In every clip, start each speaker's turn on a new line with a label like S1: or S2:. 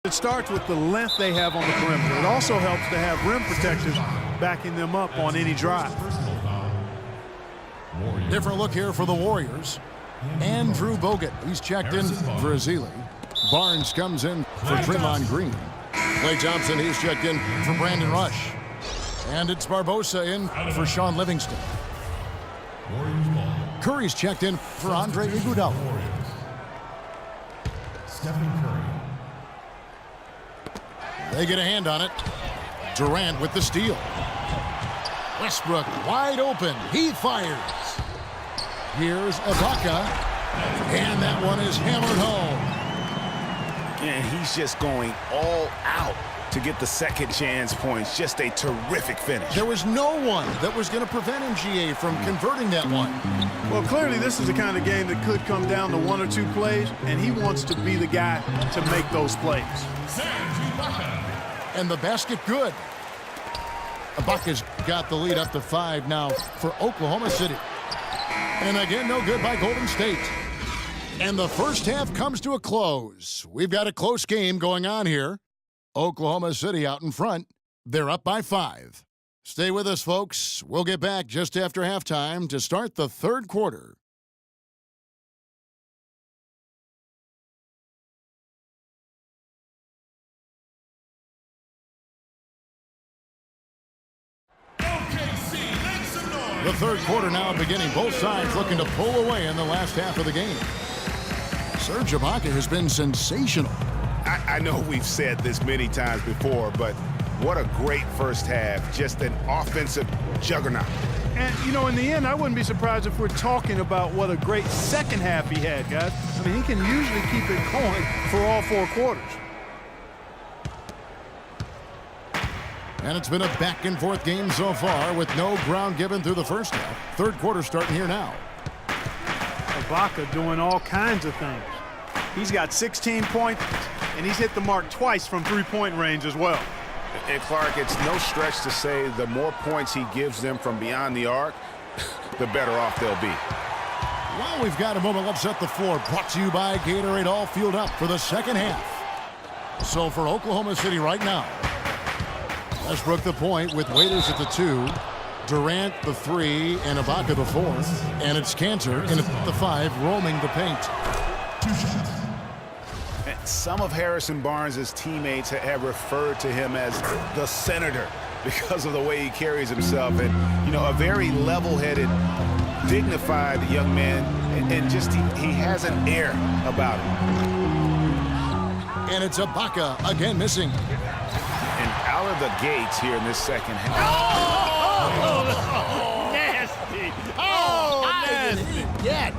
S1: It starts with the length they have on the perimeter. It also helps to have rim protectors backing them up on any drive.
S2: Different look here for the Warriors. Andrew Bogut, he's checked in for Ezeli. Barnes comes in for Draymond Green. Klay Thompson, he's checked in for Brandon Rush. And it's Barbosa in for Sean Livingston. Curry's checked in for Andre Iguodala.
S3: Stephen Curry.
S2: They get a hand on it. Durant with the steal. Westbrook wide open. He fires. Here's Ibaka. And that one is hammered home.
S4: And he's just going all out to get the second chance points. Just a terrific finish.
S2: There was no one that was going to prevent MGA from converting that one.
S1: Well, clearly this is the kind of game that could come down to one or two plays, and he wants to be the guy to make those plays.
S2: And the basket good. Ibaka's got the lead up to 5 now for Oklahoma City. And again, no good by Golden State. And the first half comes to a close. We've got a close game going on here. Oklahoma City out in front. They're up by 5. Stay with us, folks. We'll get back just after halftime to start the third quarter. The third quarter now beginning. Both sides looking to pull away in the last half of the game. Serge Ibaka has been sensational.
S4: I know we've said this many times before, but what a great first half. Just an offensive juggernaut.
S1: And, you know, in the end, I wouldn't be surprised if we're talking about what a great second half he had, guys. I mean, he can usually keep it going for all 4 quarters.
S2: And it's been a back-and-forth game so far with no ground given through the first half. Third quarter starting here now.
S1: Ibaka doing all kinds of things. He's got 16 points, and he's hit the mark twice from three-point range as well.
S4: And Clark, it's no stretch to say the more points he gives them from beyond the arc, the better off they'll be.
S2: Well, we've got a moment. Let's set the floor. Brought to you by Gatorade. All fueled up for the second half. So for Oklahoma City right now, Westbrook the point with Waiters at the 2, Durant the 3, and Ibaka the 4th. And it's Cantor in at the 5, roaming the paint.
S4: Some of Harrison Barnes' teammates have referred to him as the senator because of the way he carries himself. And, you know, a very level-headed, dignified young man. And just he has an air about him.
S2: And it's Ibaka again missing.
S4: And out of the gates here in this second half.
S1: Oh, nasty. Oh, nasty.
S2: Yet.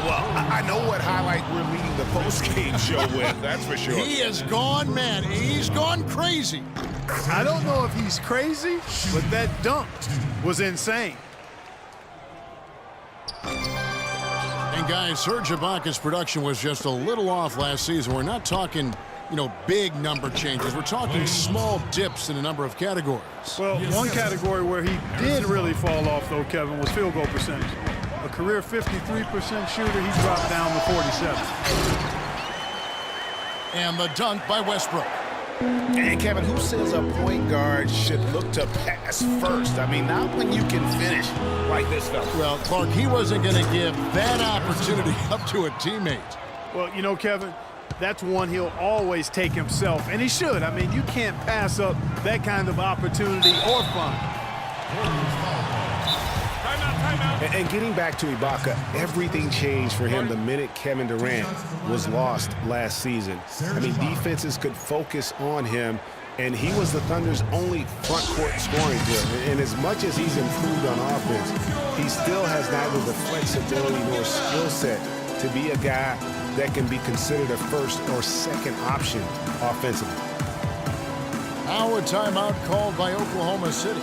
S4: Well, I know what highlight we're leading the post-game show with, that's for sure.
S2: He has gone, man. He's gone crazy.
S1: I don't know if he's crazy, but that dunk was insane.
S2: And guys, Serge Ibaka's production was just a little off last season. We're not talking, you know, big number changes. We're talking small dips in a number of categories.
S1: Well, one category where he did really fall off, though, Kevin, was field goal percentage. A career 53% shooter, he dropped down to 47.
S2: And the dunk by Westbrook.
S4: And Kevin, who says a point guard should look to pass first? I mean, not when you can finish like this fella.
S2: Well, Clark, he wasn't going to give that opportunity up to a teammate.
S1: Well, you know, Kevin, that's one he'll always take himself, and he should. I mean, you can't pass up that kind of opportunity or fun.
S4: And getting back to Ibaka, everything changed for him the minute Kevin Durant was lost last season. I mean, defenses could focus on him, and he was the Thunder's only front court scoring threat. And as much as he's improved on offense, he still has neither the flexibility nor skill set to be a guy that can be considered a first or second option offensively.
S2: Now a timeout called by Oklahoma City.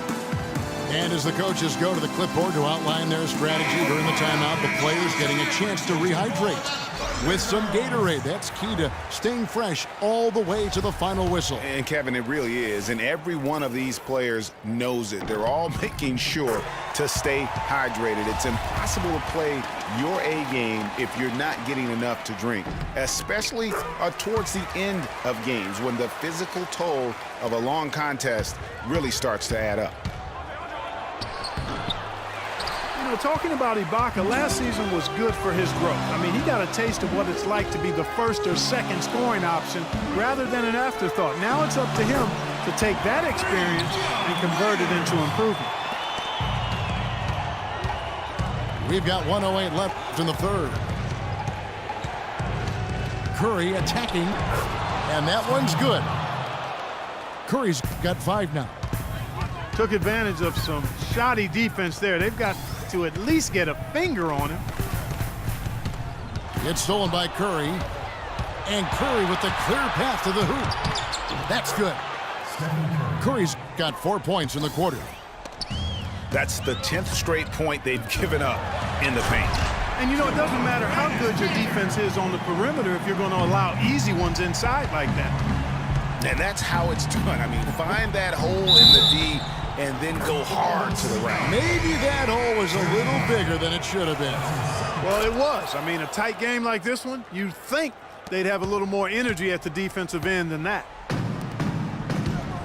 S2: And as the coaches go to the clipboard to outline their strategy during the timeout, the players getting a chance to rehydrate with some Gatorade. That's key to staying fresh all the way to the final whistle.
S4: And Kevin, it really is. And every one of these players knows it. They're all making sure to stay hydrated. It's impossible to play your A game if you're not getting enough to drink, especially towards the end of games when the physical toll of a long contest really starts to add up.
S1: You know, talking about Ibaka, last season was good for his growth. I mean, he got a taste of what it's like to be the first or second scoring option rather than an afterthought. Now it's up to him to take that experience and convert it into improvement.
S2: We've got 1:08 left in the third. Curry attacking, and that one's good. Curry's got 5 now.
S1: Took advantage of some shoddy defense there. They've got to at least get a finger on him.
S2: It's stolen by Curry, and Curry with the clear path to the hoop. That's good. Curry's got 4 points in the quarter.
S4: That's the 10th straight point they've given up in the paint.
S1: And you know, it doesn't matter how good your defense is on the perimeter if you're going to allow easy ones inside like that.
S4: And that's how it's done. I mean, find that hole in the D and then go hard to the right.
S2: Maybe that hole was a little bigger than it should have been.
S1: Well, it was. I mean, a tight game like this one, you'd think they'd have a little more energy at the defensive end than that.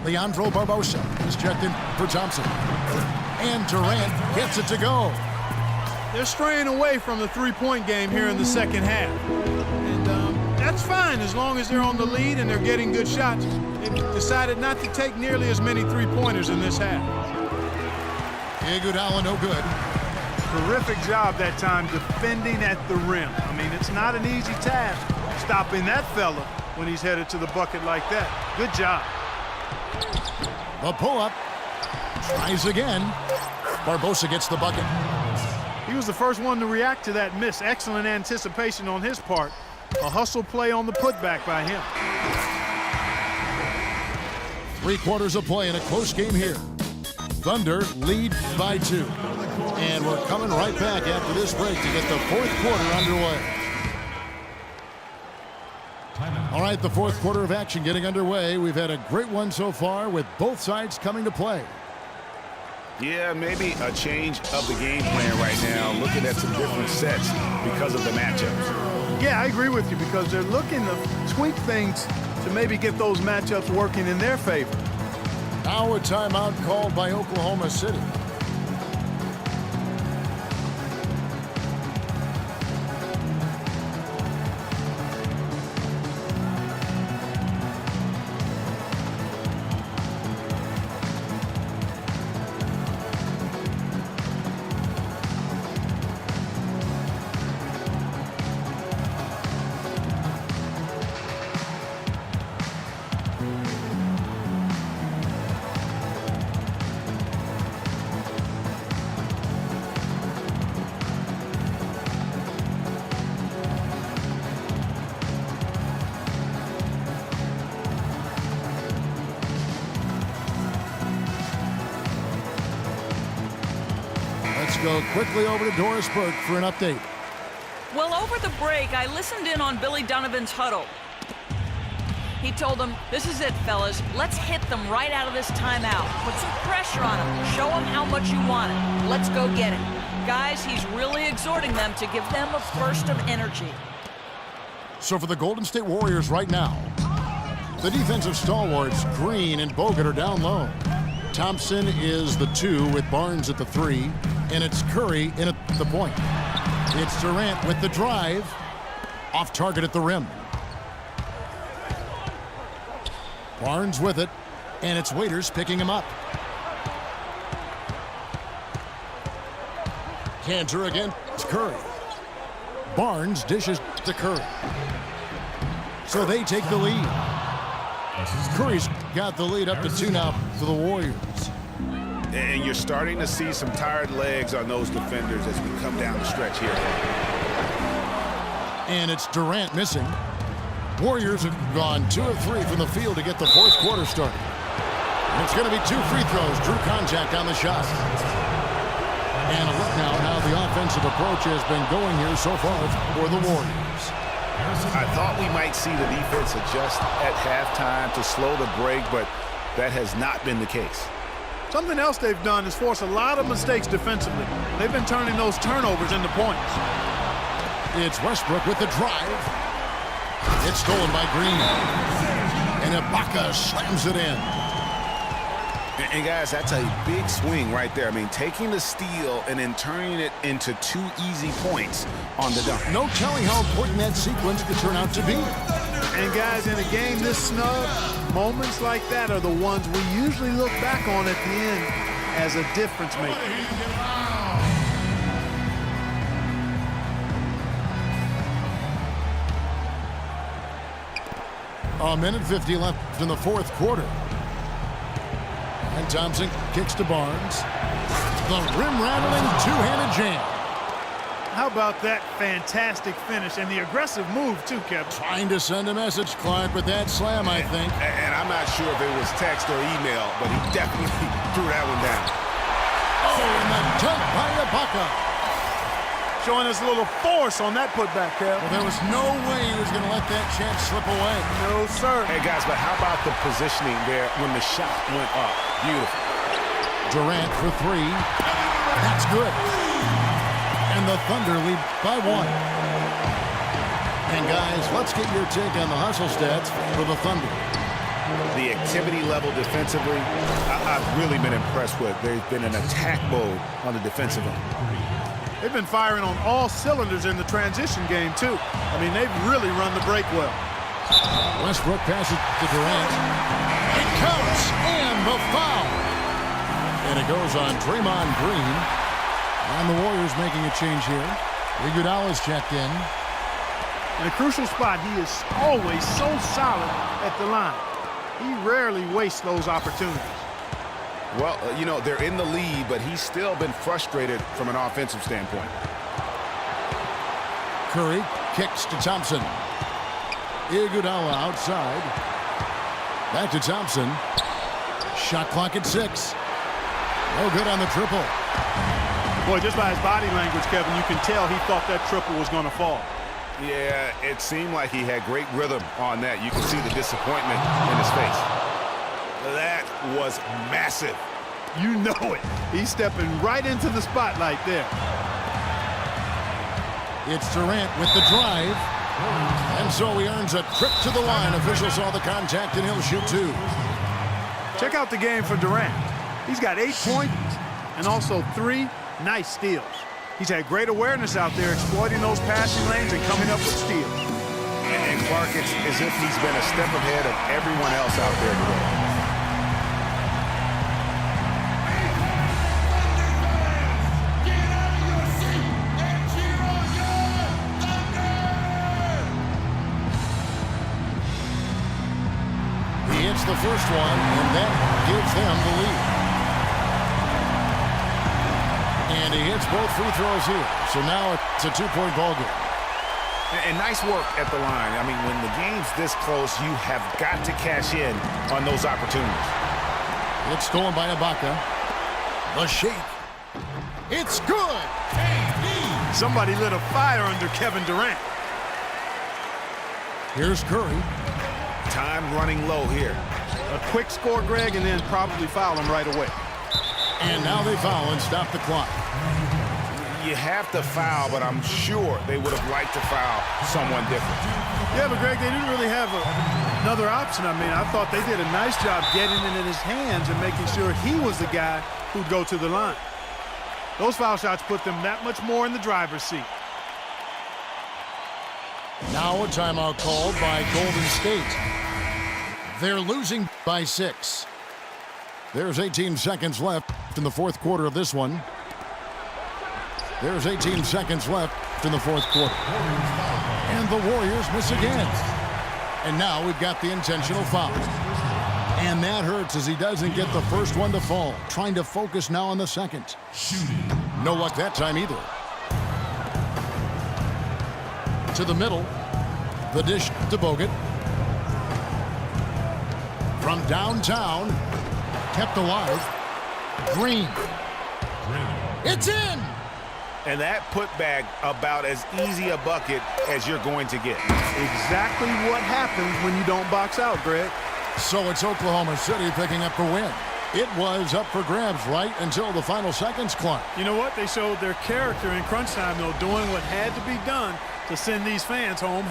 S2: Leandro Barbosa is checked in for Thompson. And Durant gets it to go.
S1: They're straying away from the three-point game here in the second half. And that's fine as long as they're on the lead and they're getting good shots. They've decided not to take nearly as many three-pointers in this half.
S2: Iguodala no good.
S1: Terrific job that time defending at the rim. I mean, it's not an easy task stopping that fella when he's headed to the bucket like that. Good job.
S2: The pull-up. Tries again. Barbosa gets the bucket.
S1: He was the first one to react to that miss. Excellent anticipation on his part. A hustle play on the putback by him.
S2: 3 quarters of play in a close game here. Thunder lead by 2. And we're coming right back after this break to get the fourth quarter underway. All right, the fourth quarter of action getting underway. We've had a great one so far with both sides coming to play.
S4: Yeah, maybe a change of the game plan right now, looking at some different sets because of the matchups.
S1: Yeah, I agree with you because they're looking to tweak things to maybe get those matchups working in their favor.
S2: Now a timeout called by Oklahoma City. Go quickly over to Doris Burke for an update.
S3: Well, over the break, I listened in on Billy Donovan's huddle. He told them, "This is it, fellas. Let's hit them right out of this timeout. Put some pressure on them. Show them how much you want it. Let's go get it." Guys, he's really exhorting them to give them a burst of energy.
S2: So for the Golden State Warriors right now, the defensive stalwarts, Green and Bogut, are down low. Thompson is the 2 with Barnes at the 3. And it's Curry in at the point. It's Durant with the drive. Off target at the rim. Barnes with it. And it's Waiters picking him up. Cantor again. It's Curry. Barnes dishes to Curry. So they take the lead. Curry's got the lead up to 2 now for the Warriors.
S4: And you're starting to see some tired legs on those defenders as we come down the stretch here.
S2: And it's Durant missing. Warriors have gone 2 of 3 from the field to get the fourth quarter started. It's going to be 2 free throws. Drew contact on the shot. And a look now at how the offensive approach has been going here so far for the Warriors.
S4: I thought we might see the defense adjust at halftime to slow the break, but that has not been the case.
S1: Something else they've done is force a lot of mistakes defensively. They've been turning those turnovers into points.
S2: It's Westbrook with the drive. It's stolen by Green. And Ibaka slams it in.
S4: And guys, that's a big swing right there. I mean, taking the steal and then turning it into 2 easy points on the dunk.
S2: No telling how important that sequence could turn out to be.
S1: And guys, in a game this snug, moments like that are the ones we usually look back on at the end as a difference maker.
S2: A minute 50 left in the fourth quarter. And Thompson kicks to Barnes. The rim-rattling two-handed jam.
S1: How about that fantastic finish and the aggressive move, too, Kevin?
S2: Trying to send a message, Clark, with that slam, I think.
S4: And I'm not sure if it was text or email, but he definitely threw that one down.
S2: Oh, and the dunk by Ibaka.
S1: Showing us a little force on that putback, Kev.
S2: Well, there was no way he was going to let that chance slip away.
S1: No, sir.
S4: Hey, guys, but how about the positioning there when the shot went up? Beautiful.
S2: Durant for 3. That's good. And the Thunder lead by 1. And, guys, let's get your take on the hustle stats for the Thunder.
S4: The activity level defensively, I've really been impressed with. They've been in attack mode on the defensive end.
S1: They've been firing on all cylinders in the transition game, too. I mean, they've really run the break well.
S2: Westbrook passes to Durant. It counts, and the foul. And it goes on Draymond Green. And the Warriors making a change here. Iguodala's checked in.
S1: In a crucial spot, he is always so solid at the line. He rarely wastes those opportunities.
S4: Well, you know, they're in the lead, but he's still been frustrated from an offensive standpoint.
S2: Curry kicks to Thompson. Iguodala outside. Back to Thompson. Shot clock at 6. No good on the triple.
S1: Boy, just by his body language, Kevin, you can tell he thought that triple was going to fall.
S4: Yeah, it seemed like he had great rhythm on that. You can see the disappointment in his face. That was massive.
S1: You know it. He's stepping right into the spotlight there.
S2: It's Durant with the drive. And so he earns a trip to the line. Officials saw the contact, and he'll shoot 2.
S1: Check out the game for Durant. He's got 8 points and also 3 nice steals. He's had great awareness out there, exploiting those passing lanes and coming up with steals.
S4: And Clark, it's as if he's been a step ahead of everyone else out there today.
S2: He hits the first one, and that gives them the lead. And he hits both free throws here. So now it's a 2-point ball game.
S4: And nice work at the line. I mean, when the game's this close, you have got to cash in on those opportunities.
S2: It's stolen by Ibaka. The shake. It's good.
S1: Somebody lit a fire under Kevin Durant.
S2: Here's Curry.
S4: Time running low here.
S1: A quick score, Greg, and then probably foul him right away.
S2: And now they foul and stop the clock.
S4: You have to foul, but I'm sure they would have liked to foul someone different.
S1: Yeah, but Greg, they didn't really have another option. I mean, I thought they did a nice job getting it in his hands and making sure he was the guy who'd go to the line. Those foul shots put them that much more in the driver's seat.
S2: Now a timeout called by Golden State. They're losing by 6. There's 18 seconds left in the fourth quarter of this one. There's 18 seconds left in the fourth quarter. And the Warriors miss again. And now we've got the intentional foul. And that hurts as he doesn't get the first one to fall. Trying to focus now on the second. No luck that time either. To the middle. The dish to Bogut. From downtown. kept alive. Green. It's in!
S4: And that putback about as easy a bucket as you're going to get.
S1: Exactly what happens when you don't box out, Greg.
S2: So it's Oklahoma City picking up the win. It was up for grabs right until the final seconds, Clark.
S1: You know what? They showed their character in crunch time, though, doing what had to be done to send these fans home.